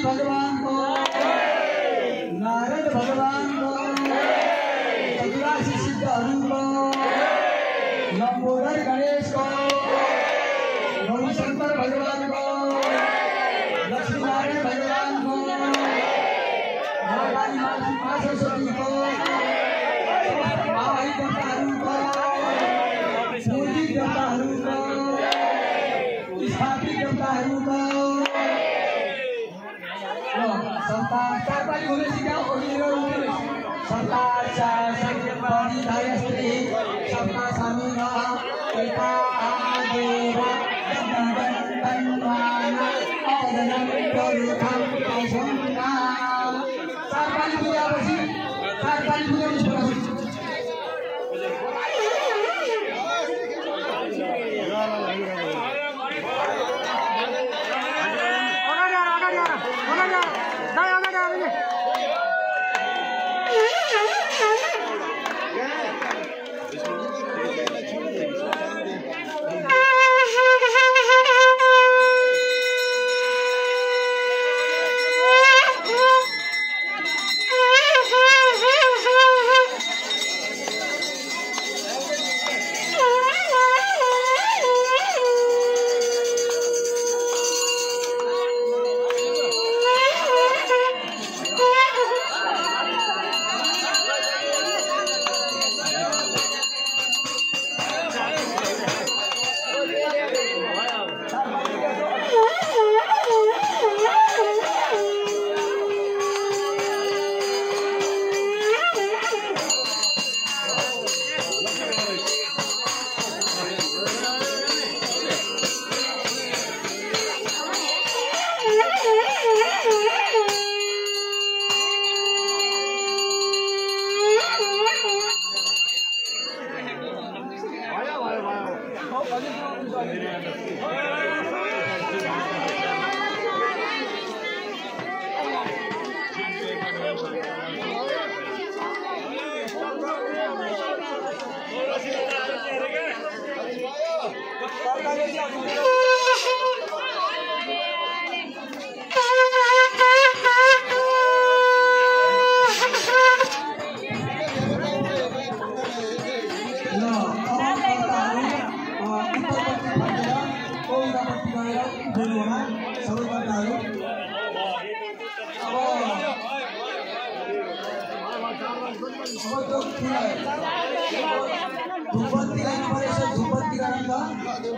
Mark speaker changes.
Speaker 1: भगवान को, नारद भगवान को, चतुरासी सिद्धहरू को, लंबोदर गणेश को, गौरीशंकर भगवान को, लक्ष्मी नारायण भगवान को, महाकाली माँ सरस्वती को, आवाही देवताहरू को, मूर्ति देवताहरू को, स्थापित देवताहरू को, संतान चारपाली होने सिकाओ और ये संतान चार संख्या पानी धाय स्त्री सबका सामीना पिता देवा जगन तन्वाना आदरम करुणा प्रसन्ना चारपाली पूजा बसी चारपाली पूजा बसी धूपबत्ती